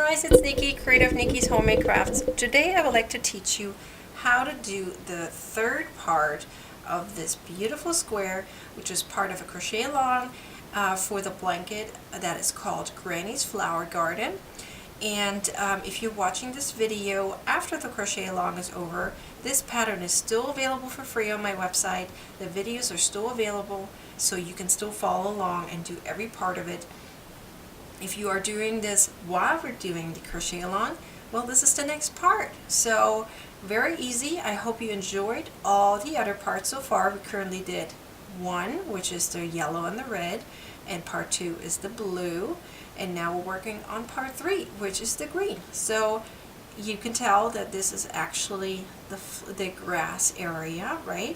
guys, it's Nikki, Creative Nikki's Homemade Crafts. Today I would like to teach you how to do the third part of this beautiful square, which is part of a crochet along for the blanket that is called Granny's Flower Garden. And if you're watching this video after the crochet along is over, this pattern is still available for free on my website. The videos are still available, so you can still follow along and do every part of it. If you are doing this while we're doing the crochet along, well, this is the next part. So very easy. I hope you enjoyed all the other parts so far. We currently did one, which is the yellow and the red, and part two is the blue, and now we're working on part three, which is the green. So you can tell that this is actually the grass area, right?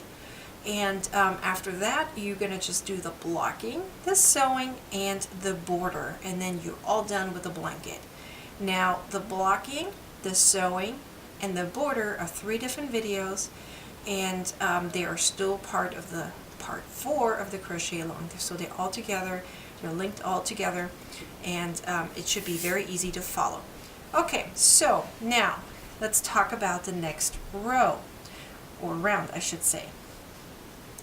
And after that, you're going to just do the blocking, the sewing, and the border, and then you're all done with the blanket. Now, the blocking, the sewing, and the border are 3 different videos, and they are still part of the part 4 of the crochet along. So they're all together, they're linked all together, and it should be very easy to follow. Okay, so now let's talk about the next row, or round, I should say.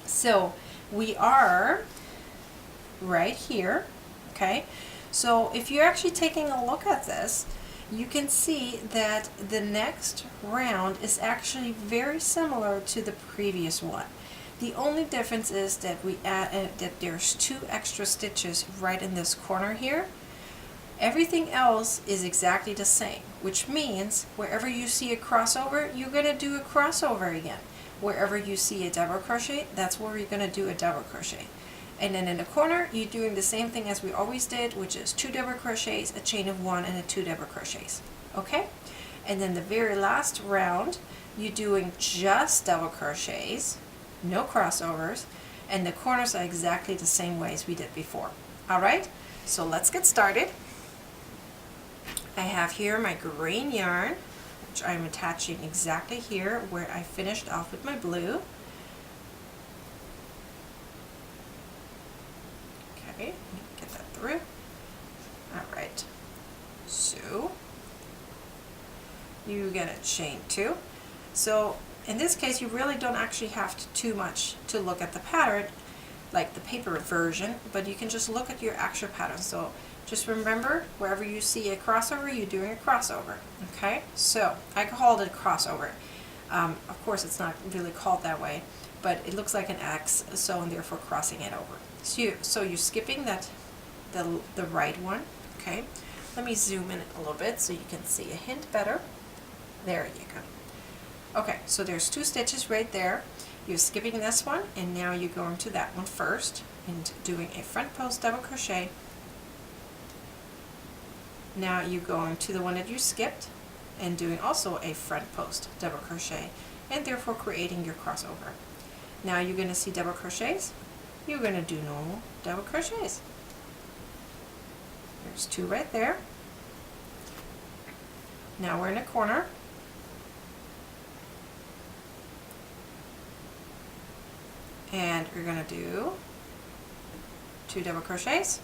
So we are right here, okay? So if you're actually taking a look at this, you can see that the next round is actually very similar to the previous one. The only difference is that we add that there's 2 extra stitches right in this corner here. Everything else is exactly the same, which means wherever you see a crossover, you're going to do a crossover again. Wherever you see a double crochet, that's where you're going to do a double crochet. And then in the corner, you're doing the same thing as we always did, which is 2 double crochets, a chain of 1, and a 2 double crochets. Okay? And then the very last round, you're doing just double crochets, no crossovers, and the corners are exactly the same way as we did before. Alright? So let's get started. I have here my green yarn, which I'm attaching exactly here where I finished off with my blue. Okay, let me get that through. Alright, so you're going to chain 2. So in this case, you really don't actually have too much to look at the pattern, like the paper version, but you can just look at your actual pattern. So just remember, wherever you see a crossover, you're doing a crossover. Okay, so I called it a crossover. Of course, it's not really called that way, but it looks like an X, so and therefore crossing it over. So you're skipping the right one. Okay, let me zoom in a little bit so you can see a hint better. There you go. Okay, so there's 2 stitches right there. You're skipping this one, and now you're going to that one first and doing a front post double crochet. Now you're going to the one that you skipped and doing also a front post double crochet, and therefore creating your crossover. Now you're going to see double crochets. You're going to do normal double crochets. There's 2 right there. Now we're in a corner. And we're going to do 2 double crochets,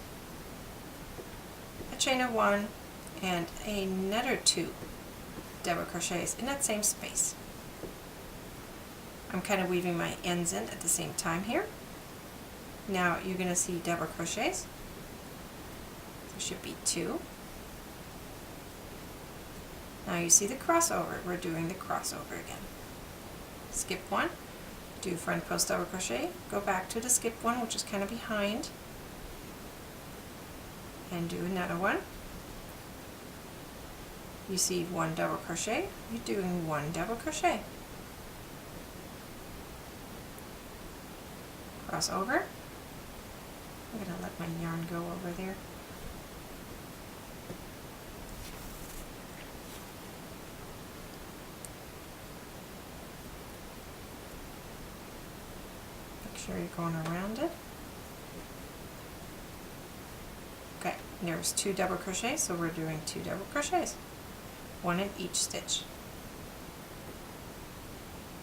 a chain of 1, and another 2 double crochets in that same space. I'm kind of weaving my ends in at the same time here. Now you're going to see double crochets. There should be 2. Now you see the crossover. We're doing the crossover again. Skip 1, do front post double crochet, go back to the skip one, which is kind of behind, and do another one. You see 1 double crochet, you're doing 1 double crochet. Cross over. I'm going to let my yarn go over there. Make sure you're going around it. Okay, there's 2 double crochets, so we're doing 2 double crochets. 1 in each stitch.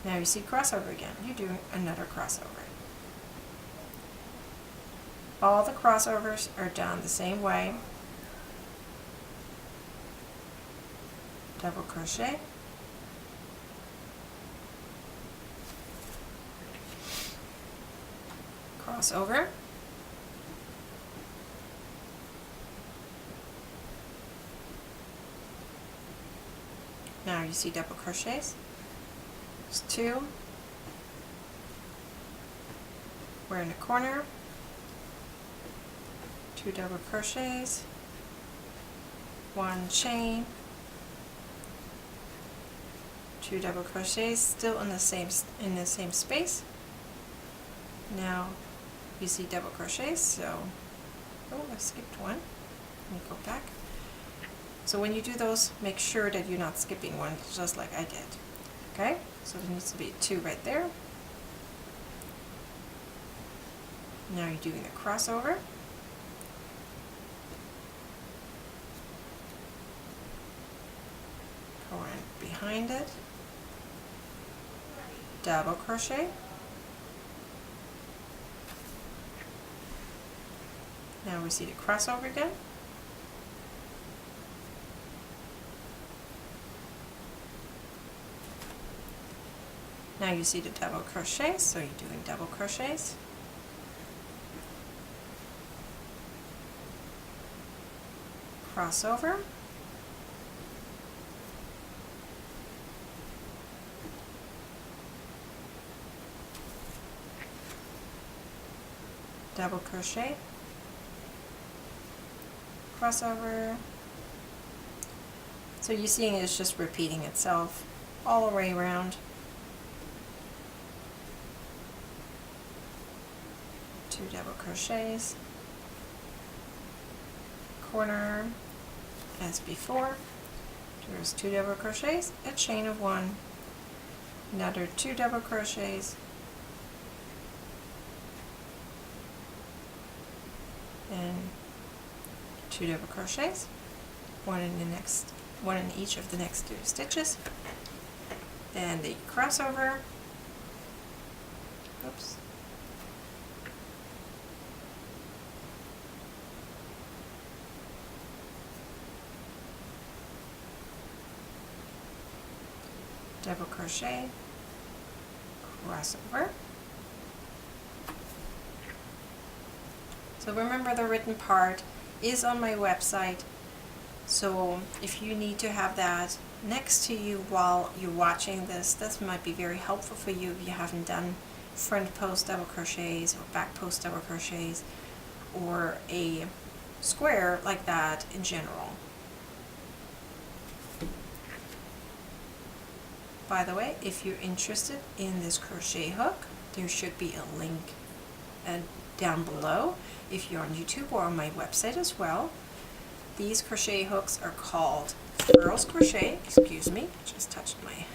Now you see crossover again. You're doing another crossover. All the crossovers are done the same way. double crochet, cross over, now you see double crochets. There's 2, we're in a corner, 2 double crochets, 1 chain, 2 double crochets, still in the same space. Now you see double crochets, so I skipped one. Let me go back. So when you do those, make sure that you're not skipping one, just like I did. Okay, so there needs to be 2 right there. Now you're doing the crossover. Go in behind it. Double crochet. Now we see the crossover again. Now you see the double crochets, so you're doing double crochets. Crossover. Double crochet. Crossover. So you're seeing it's just repeating itself all the way around. 2 double crochets, corner as before, there's 2 double crochets, a chain of 1, another 2 double crochets, and 2 double crochets, one in each of the next 2 stitches, then the crossover, oops, double crochet, crossover. So remember, the written part is on my website, so if you need to have that next to you while you're watching this, that might be very helpful for you if you haven't done front post double crochets or back post double crochets or a square like that in general. By the way, if you're interested in this crochet hook, there should be a link down below if you're on YouTube or on my website as well. These crochet hooks are called Furls Crochet. Excuse me, just touched my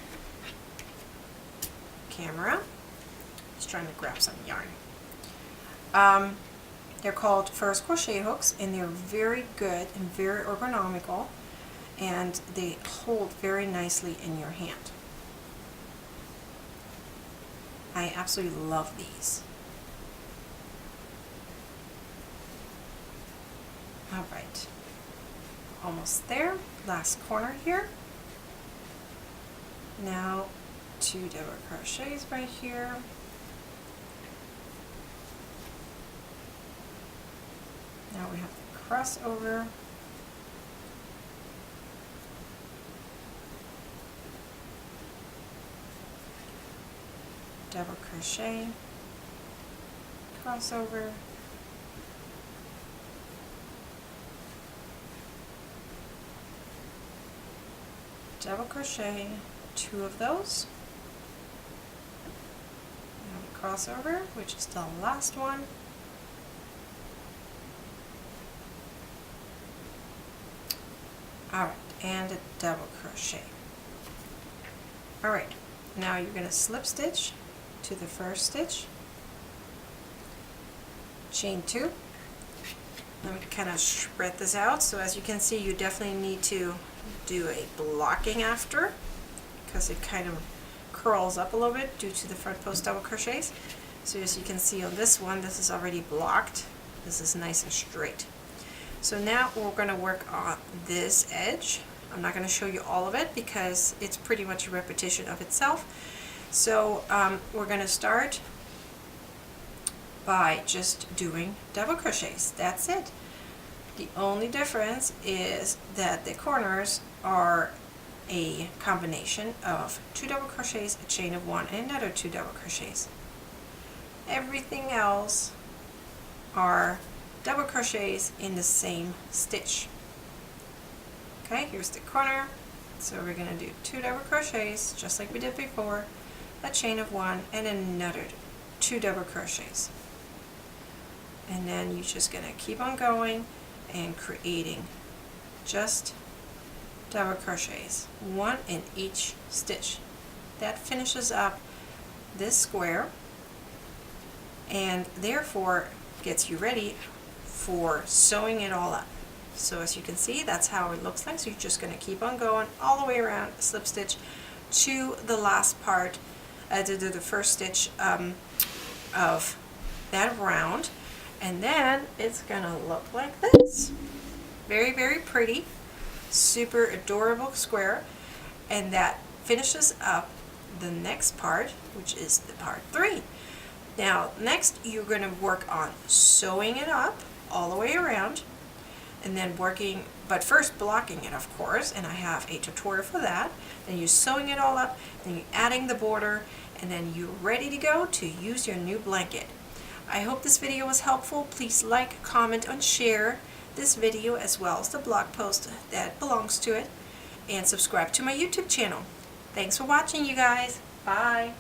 camera. Just trying to grab some yarn. They're called Furls Crochet hooks, and they're very good and very ergonomical, and they hold very nicely in your hand. I absolutely love these. Alright, almost there. Last corner here. Now 2 double crochets right here. Now we have the crossover. Double crochet, crossover, double crochet, 2 of those, now the crossover, which is the last one, alright, and a double crochet. Alright, now you're going to slip stitch to the first stitch, chain 2. Let me kind of spread this out, so as you can see, you definitely need to do a blocking after, because it kind of curls up a little bit due to the front post double crochets. So as you can see on this one, this is already blocked. This is nice and straight. So now we're going to work on this edge, I'm not going to show you all of it because it's pretty much a repetition of itself. So we're going to start by just doing double crochets. That's it. The only difference is that the corners are a combination of 2 double crochets, a chain of 1, and another 2 double crochets. Everything else are double crochets in the same stitch. Okay, here's the corner. So we're going to do 2 double crochets just like we did before, a chain of 1, and another 2 double crochets. And then you're just going to keep on going and creating just double crochets, 1 in each stitch. That finishes up this square and therefore gets you ready for sewing it all up. So as you can see, that's how it looks like. So you're just going to keep on going all the way around, slip stitch to the last part, to the first stitch of that round, and then it's going to look like this. Very, very pretty, super adorable square, and that finishes up the next part, which is the part 3. Now next you're going to work on sewing it up all the way around, and then working, but first blocking it, of course, and I have a tutorial for that. Then you're sewing it all up, then you're adding the border, and then you're ready to go to use your new blanket. I hope this video was helpful. Please like, comment, and share this video as well as the blog post that belongs to it, and subscribe to my YouTube channel. Thanks for watching, you guys. Bye.